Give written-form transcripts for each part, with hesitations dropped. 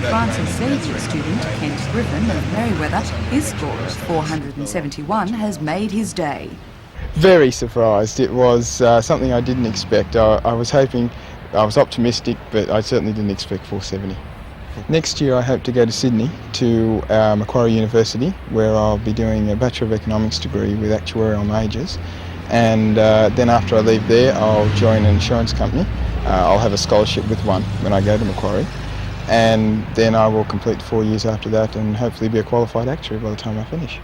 Francis Xavier student Kent Griffin of Merriweather, his score of 471 has made his day. Very surprised. It was something I didn't expect. I was hoping, I was optimistic, but I certainly didn't expect 470. Next year I hope to go to Sydney to Macquarie University, where I'll be doing a Bachelor of Economics degree with actuarial majors, and then after I leave there I'll join an insurance company. I'll have a scholarship with one when I go to Macquarie, and then I will complete 4 years after that and hopefully be a qualified actuary by the time I finish.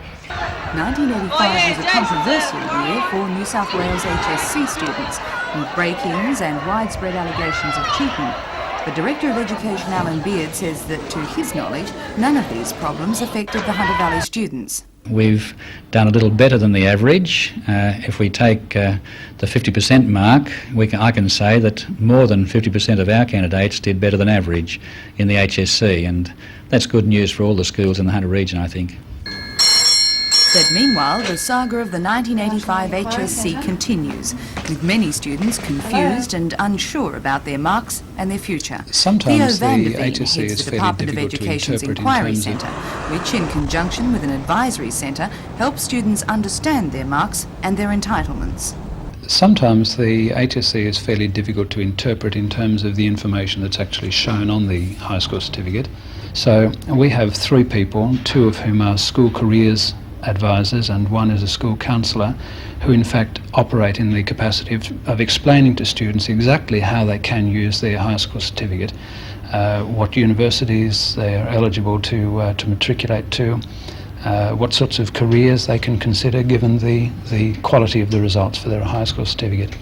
1985 was a controversial year for New South Wales HSC students, with break-ins and widespread allegations of cheating. The Director of Education, Alan Beard, says that to his knowledge, none of these problems affected the Hunter Valley students. We've done a little better than the average. If we take the 50% mark, I can say that more than 50% of our candidates did better than average in the HSC, and that's good news for all the schools in the Hunter region, I think. But meanwhile, the saga of the 1985 HSC continues, with many students confused and unsure about their marks and their future. Sometimes Theo the HSC is the fairly Department of difficult to Education's interpret Inquiry in terms Centre, which, in conjunction with an advisory centre, helps students understand their marks and their entitlements. Sometimes the HSC is fairly difficult to interpret in terms of the information that's actually shown on the high school certificate. So we have 3 people, 2 of whom are school careers advisors and 1 is a school counsellor, who in fact operate in the capacity of explaining to students exactly how they can use their high school certificate, what universities they are eligible to matriculate to, what sorts of careers they can consider given the quality of the results for their high school certificate.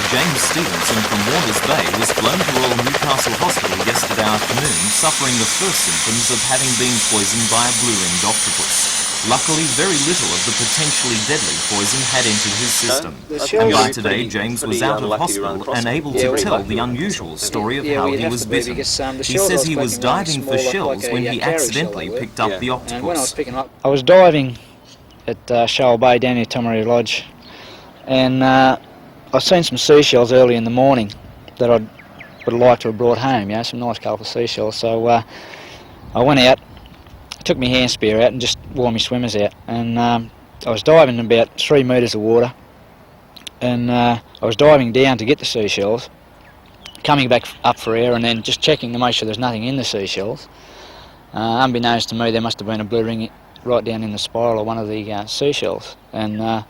James Stevenson from Waters Bay was flown to Royal Newcastle Hospital yesterday afternoon, suffering the first symptoms of having been poisoned by a blue-ringed octopus. Luckily, very little of the potentially deadly poison had entered his system. And by today, James was out of hospital and able to tell the unusual story of how he was bitten. He says he was diving for shells when he accidentally picked up the octopus. I was diving at Shoal Bay down near Tomaree Lodge, and I've seen some seashells early in the morning that I would have liked to have brought home, some nice colourful seashells. So I went out, took my hand spear out and just wore my swimmers out. And I was diving in about 3 metres of water, and I was diving down to get the seashells, coming back up for air and then just checking to make sure there's nothing in the seashells. Unbeknownst to me, there must have been a blue ring right down in the spiral of one of the seashells. And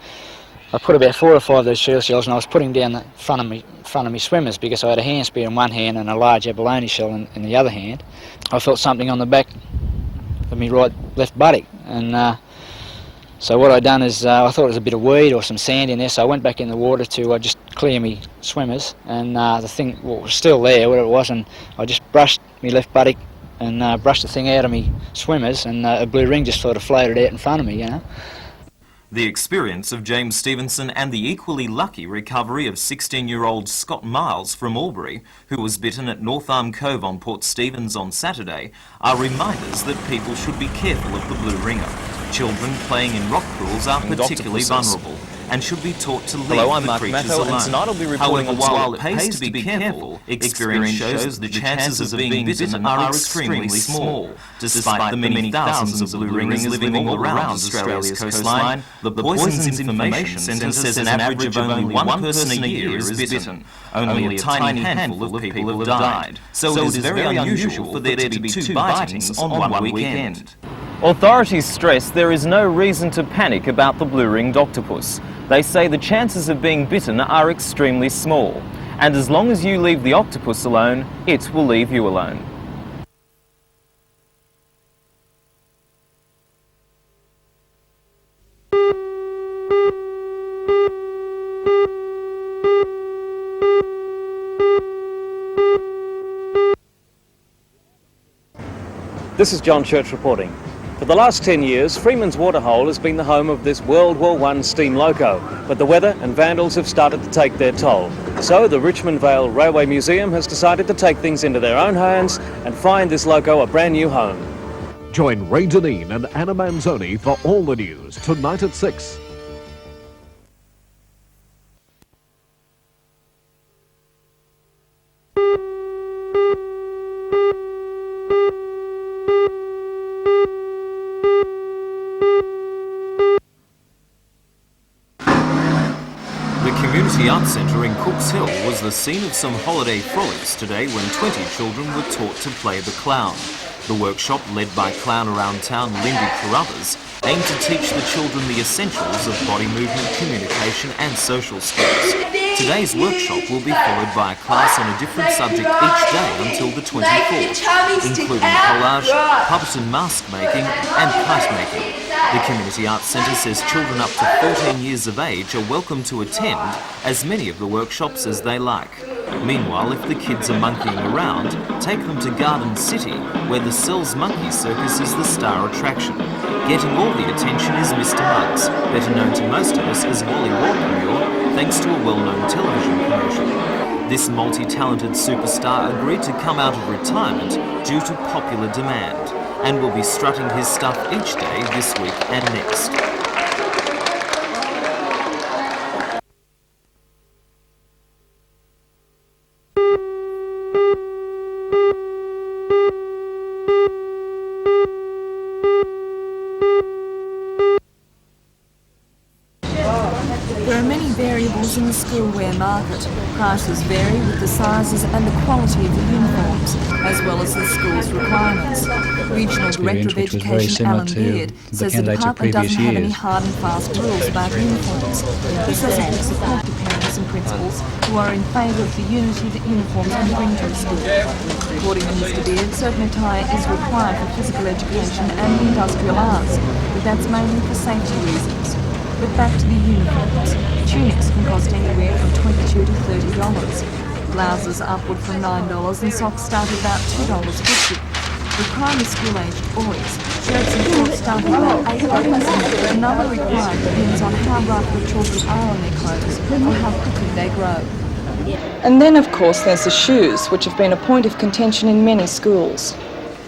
I put about 4 or 5 of those seashells, and I was putting down the front of me swimmers because I had a hand spear in one hand and a large abalone shell in the other hand. I felt something on the back of me left buttock, and so what I'd done is I thought it was a bit of weed or some sand in there, so I went back in the water to just clear me swimmers, and the thing was still there, whatever it was, and I just brushed me left buttock and brushed the thing out of me swimmers, and a blue ring just sort of floated out in front of me, The experience of James Stevenson and the equally lucky recovery of 16-year-old Scott Miles from Albury, who was bitten at North Arm Cove on Port Stephens on Saturday, are reminders that people should be careful of the blue ringer. Children playing in rock pools are particularly vulnerable and should be taught to leave the creatures alone. However, while it pays to be careful, experience shows the chances of being bitten are extremely small. Despite the many thousands of blue ringers living all around Australia's coastline, the Poisons Information Centre says an average of only 1 person a year is bitten. Only a tiny handful of people have died, so it is very unusual for there to be 2 bitings on one weekend. Authorities stress there is no reason to panic about the blue-ringed octopus. They say the chances of being bitten are extremely small, and as long as you leave the octopus alone, it will leave you alone. This is John Church reporting. For the last 10 years, Freeman's Waterhole has been the home of this World War I steam loco, but the weather and vandals have started to take their toll. So the Richmond Vale Railway Museum has decided to take things into their own hands and find this loco a brand new home. Join Ray Deneen and Anna Manzoni for all the news tonight at 6. The Community Arts Centre in Cooks Hill was the scene of some holiday frolics today when 20 children were taught to play the clown. The workshop, led by clown around town Lindy Carruthers, aimed to teach the children the essentials of body movement, communication and social skills. Today's workshop will be followed by a class on a different subject each day until the 24th, including collage, puppet and mask making and kite making. The Community Arts Centre says children up to 14 years of age are welcome to attend as many of the workshops as they like. Meanwhile, if the kids are monkeying around, take them to Garden City, where the Sells Monkey Circus is the star attraction. Getting all the attention is Mr Muggs, better known to most of us as Wally Warpemure, thanks to a well-known television commercial. This multi-talented superstar agreed to come out of retirement due to popular demand, and will be strutting his stuff each day this week and next. There are many variables in the schoolwear market. Prices vary with the sizes and the quality of the uniforms, as well as the school's requirements. Regional Director of Education Alan Beard says the department doesn't have any hard and fast rules about uniforms. He says it will support the parents and principals who are in favour of the unity that uniforms can bring to a school. According to Mr Beard, certain attire is required for physical education and industrial arts, but that's mainly for safety reasons. But back to the uniforms. Tunics can cost anywhere from $22 to $30. Blouses upward from $9 and socks start at about $2.50. For primary school-aged boys, shirts and shorts start at about $8. The number required depends on how rough the children are on their clothes or how quickly they grow. And then, of course, there's the shoes, which have been a point of contention in many schools.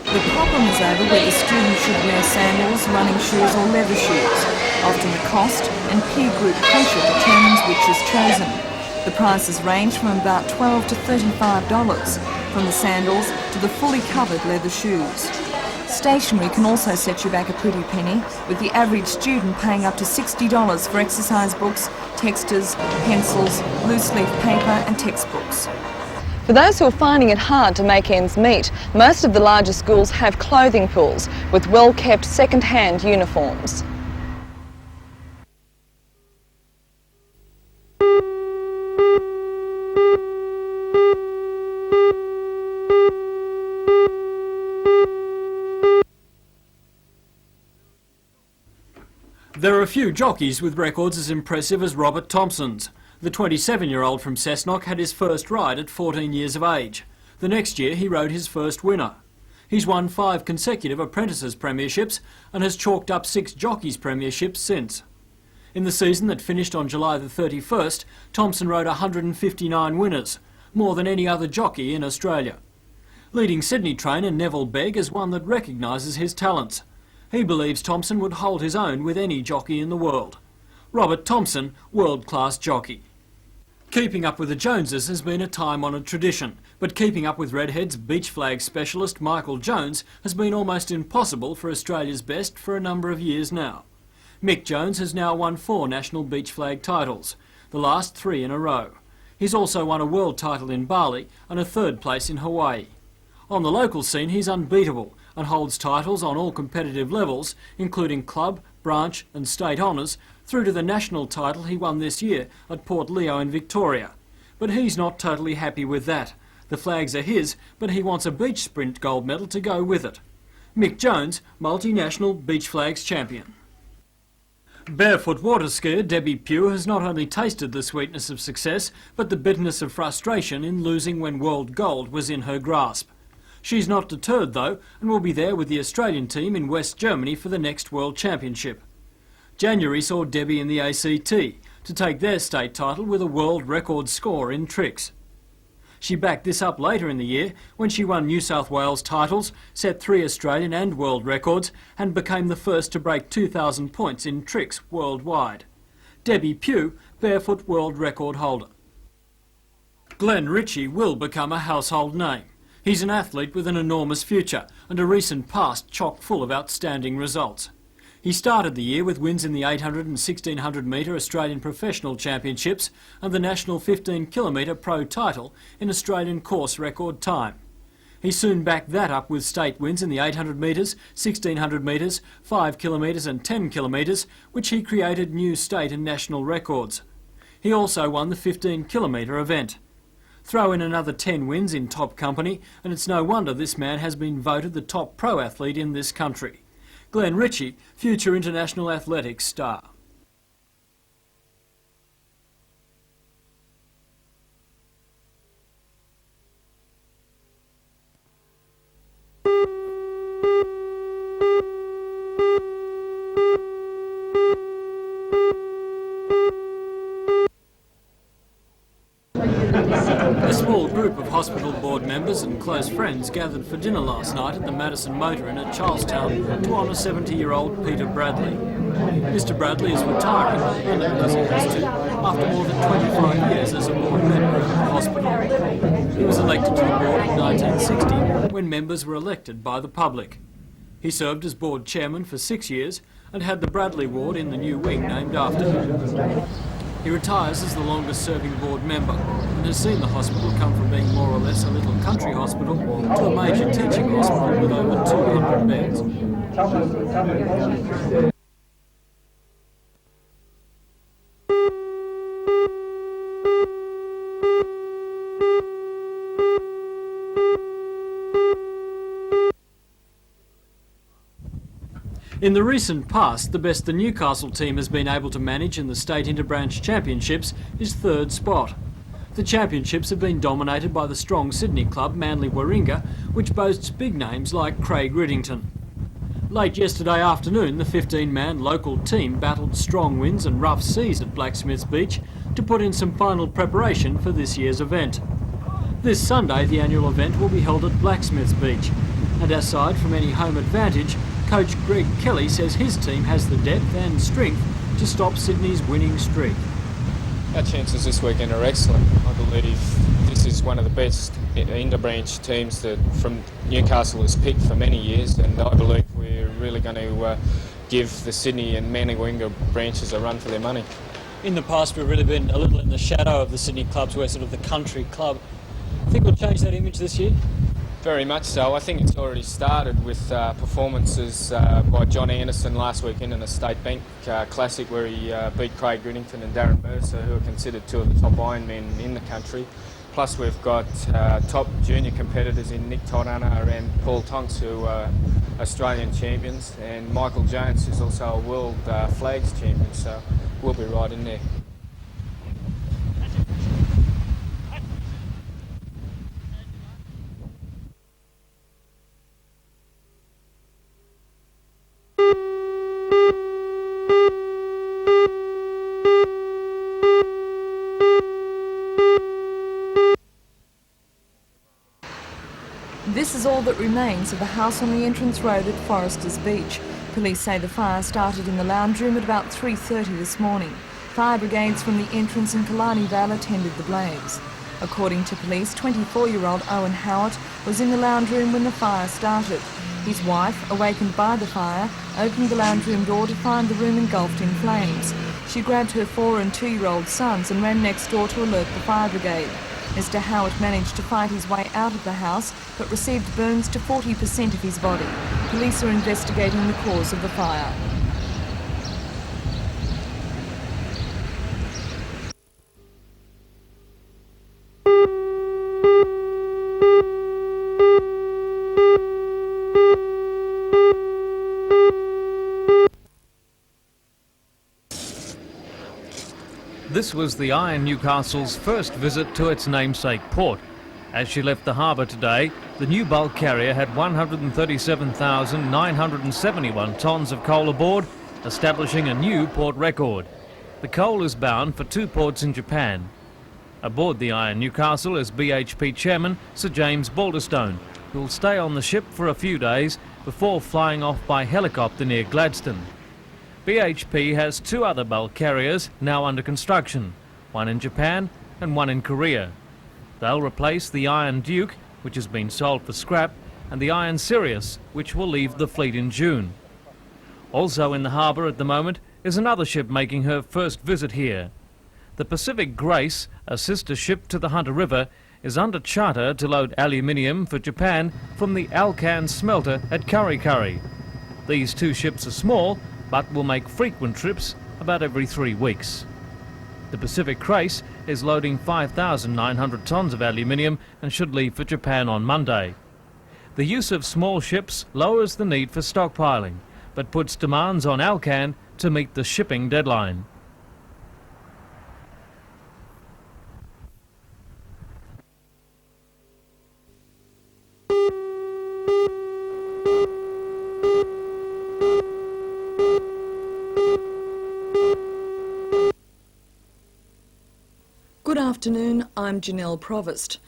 The problem is over whether students should wear sandals, running shoes or leather shoes. Often the cost and peer group pressure determines which is chosen. The prices range from about $12 to $35, from the sandals to the fully covered leather shoes. Stationery can also set you back a pretty penny, with the average student paying up to $60 for exercise books, texters, pencils, loose-leaf paper and textbooks. For those who are finding it hard to make ends meet, most of the larger schools have clothing pools with well-kept second-hand uniforms. There are a few jockeys with records as impressive as Robert Thompson's. The 27-year-old from Cessnock had his first ride at 14 years of age. The next year he rode his first winner. He's won 5 consecutive apprentices premierships and has chalked up 6 jockeys premierships since. In the season that finished on July the 31st, Thompson rode 159 winners, more than any other jockey in Australia. Leading Sydney trainer Neville Begg is one that recognises his talents. He believes Thompson would hold his own with any jockey in the world. Robert Thompson, world-class jockey. Keeping up with the Joneses has been a time-honoured tradition, but keeping up with Redhead's beach flag specialist Michael Jones has been almost impossible for Australia's best for a number of years now. Mick Jones has now won 4 national beach flag titles, the last 3 in a row. He's also won a world title in Bali and a 3rd place in Hawaii. On the local scene he's unbeatable and holds titles on all competitive levels, including club, branch and state honours, through to the national title he won this year at Port Leo in Victoria. But he's not totally happy with that. The flags are his, but he wants a beach sprint gold medal to go with it. Mick Jones, multinational beach flags champion. Barefoot water skier Debbie Pugh has not only tasted the sweetness of success, but the bitterness of frustration in losing when world gold was in her grasp. She's not deterred though, and will be there with the Australian team in West Germany for the next World Championship. January saw Debbie in the ACT to take their state title with a world record score in tricks. She backed this up later in the year when she won New South Wales titles, set 3 Australian and world records, and became the first to break 2,000 points in tricks worldwide. Debbie Pugh, barefoot world record holder. Glenn Ritchie will become a household name. He's an athlete with an enormous future and a recent past chock full of outstanding results. He started the year with wins in the 800 and 1600 metre Australian Professional Championships and the National 15 km Pro title in Australian course record time. He soon backed that up with state wins in the 800 metres, 1600 metres, 5 km and 10 km, which he created new state and national records. He also won the 15 km event. Throw in another 10 wins in top company and it's no wonder this man has been voted the top pro athlete in this country. Glenn Ritchie, future international athletics star. A small group of hospital board members and close friends gathered for dinner last night at the Madison Motor Inn at Charlestown to honour 70-year-old Peter Bradley. Mr Bradley is retiring, and as he has to, after more than 25 years as a board member of the hospital. He was elected to the board in 1960 when members were elected by the public. He served as board chairman for 6 years and had the Bradley ward in the new wing named after him. He retires as the longest serving board member and has seen the hospital come from being more or less a little country hospital to a major teaching hospital with over 200 beds. In the recent past, the best the Newcastle team has been able to manage in the State Interbranch Championships is 3rd spot. The championships have been dominated by the strong Sydney club Manly Warringah, which boasts big names like Craig Riddington. Late yesterday afternoon, the 15-man local team battled strong winds and rough seas at Blacksmiths Beach to put in some final preparation for this year's event. This Sunday, the annual event will be held at Blacksmiths Beach, and aside from any home advantage, Coach Greg Kelly says his team has the depth and strength to stop Sydney's winning streak. Our chances this weekend are excellent. I believe this is one of the best interbranch teams that from Newcastle has picked for many years, and I believe we're really going to give the Sydney and Manly Warringah branches a run for their money. In the past, we've really been a little in the shadow of the Sydney clubs. We're sort of the country club. I think we'll change that image this year. Very much so. I think it's already started with performances by John Anderson last weekend in the State Bank Classic, where he beat Craig Riddington and Darren Mercer, who are considered 2 of the top Ironmen in the country. Plus we've got top junior competitors in Nick Todana and Paul Tonks, who are Australian champions, and Michael Jones, who's also a world flags champion, so we'll be right in there. This is all that remains of the house on the entrance road at Foresters Beach. Police say the fire started in the lounge room at about 3:30 this morning. Fire brigades from the entrance in Killarney Vale attended the blaze. According to police, 24-year-old Owen Howard was in the lounge room when the fire started. His wife, awakened by the fire, opened the lounge room door to find the room engulfed in flames. She grabbed her 4- and 2-year-old sons and ran next door to alert the fire brigade. Mr. Howard managed to fight his way out of the house, but received burns to 40% of his body. Police are investigating the cause of the fire. This was the Iron Newcastle's first visit to its namesake port. As she left the harbour today, the new bulk carrier had 137,971 tonnes of coal aboard, establishing a new port record. The coal is bound for 2 ports in Japan. Aboard the Iron Newcastle is BHP Chairman Sir James Balderstone, who will stay on the ship for a few days before flying off by helicopter near Gladstone. BHP has 2 other bulk carriers now under construction, one in Japan and one in Korea. They'll replace the Iron Duke, which has been sold for scrap, and the Iron Sirius, which will leave the fleet in June. Also in the harbour at the moment is another ship making her first visit here. The Pacific Grace, a sister ship to the Hunter River, is under charter to load aluminium for Japan from the Alcan smelter at Kurri Kurri. These 2 ships are small, but will make frequent trips about every 3 weeks. The Pacific Grace is loading 5,900 tonnes of aluminium and should leave for Japan on Monday. The use of small ships lowers the need for stockpiling, but puts demands on Alcan to meet the shipping deadline. Good afternoon, I'm Janelle Provost.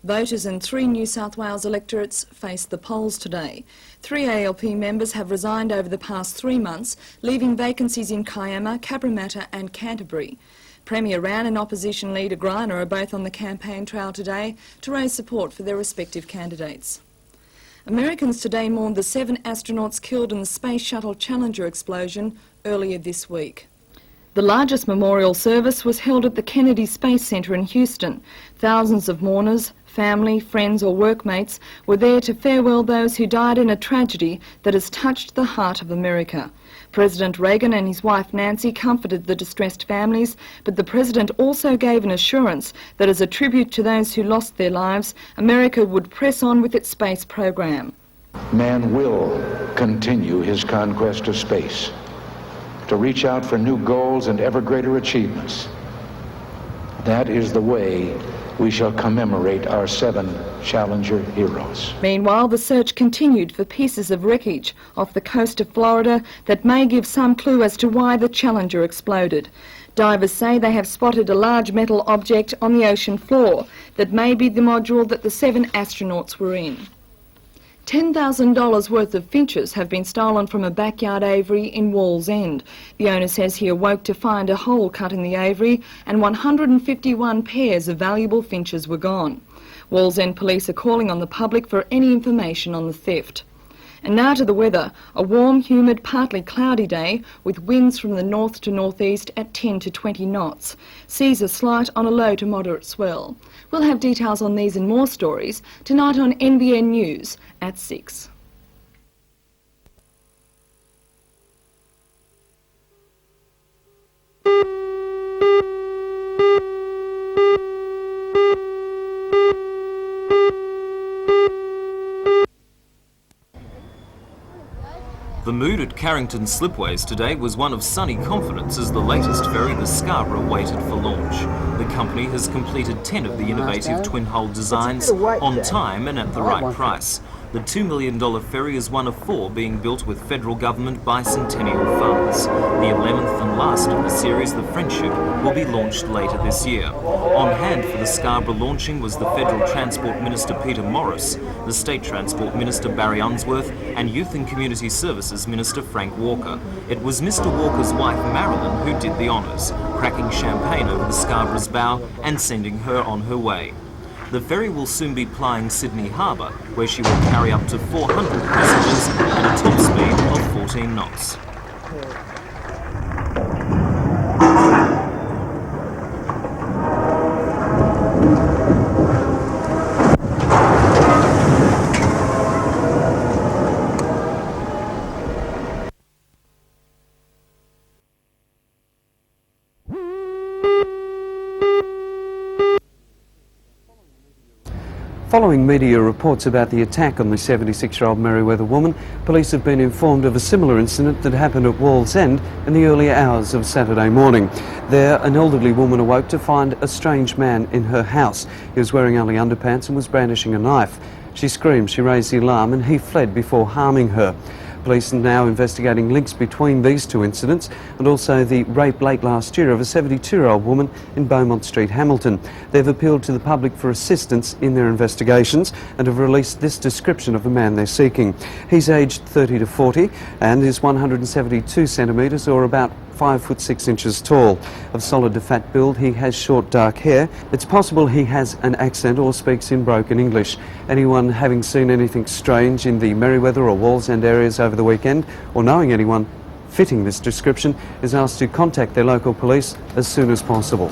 Voters in 3 New South Wales electorates face the polls today. 3 ALP members have resigned over the past 3 months, leaving vacancies in Kiama, Cabramatta and Canterbury. Premier Rann and opposition leader Greiner are both on the campaign trail today to raise support for their respective candidates. Americans today mourned the 7 astronauts killed in the Space Shuttle Challenger explosion earlier this week. The largest memorial service was held at the Kennedy Space Center in Houston. Thousands of mourners, family, friends or workmates were there to farewell those who died in a tragedy that has touched the heart of America. President Reagan and his wife Nancy comforted the distressed families, but the President also gave an assurance that as a tribute to those who lost their lives, America would press on with its space program. Man will continue his conquest of space, to reach out for new goals and ever greater achievements. That is the way we shall commemorate our 7 Challenger heroes. Meanwhile, the search continued for pieces of wreckage off the coast of Florida that may give some clue as to why the Challenger exploded. Divers say they have spotted a large metal object on the ocean floor that may be the module that the 7 astronauts were in. $10,000 worth of finches have been stolen from a backyard aviary in Wallsend. The owner says he awoke to find a hole cut in the aviary and 151 pairs of valuable finches were gone. Wallsend police are calling on the public for any information on the theft. And now to the weather. A warm, humid, partly cloudy day with winds from the north to northeast at 10 to 20 knots. Seas are slight on a low to moderate swell. We'll have details on these and more stories tonight on NBN News at 6. The mood at Carrington Slipways today was one of sunny confidence as the latest ferry, the Scarborough, waited for launch. The company has completed 10 of the innovative twin-hull designs on time and at the right price. The $2 million ferry is one of 4 being built with federal government bicentennial funds. The 11th and last of the series, the Friendship, will be launched later this year. On hand for the Scarborough launching was the Federal Transport Minister Peter Morris, the State Transport Minister Barry Unsworth and Youth and Community Services Minister Frank Walker. It was Mr Walker's wife Marilyn who did the honours, cracking champagne over the Scarborough's bow and sending her on her way. The ferry will soon be plying Sydney Harbour, where she will carry up to 400 passengers at a top speed of 14 knots. Following Following media reports about the attack on the 76-year-old Merewether woman, police have been informed of a similar incident that happened at Wallsend in the early hours of Saturday morning. There, an elderly woman awoke to find a strange man in her house. He was wearing only underpants and was brandishing a knife. She screamed, she raised the alarm, and he fled before harming her. Police are now investigating links between these two incidents and also the rape late last year of a 72-year-old woman in Beaumont Street, Hamilton. They've appealed to the public for assistance in their investigations and have released this description of the man they're seeking. He's aged 30 to 40 and is 172 centimetres or about 5 foot 6 inches tall. Of solid to fat build, he has short dark hair. It's possible he has an accent or speaks in broken English. Anyone having seen anything strange in the Merewether or Wallsend areas over the weekend, or knowing anyone fitting this description, is asked to contact their local police as soon as possible.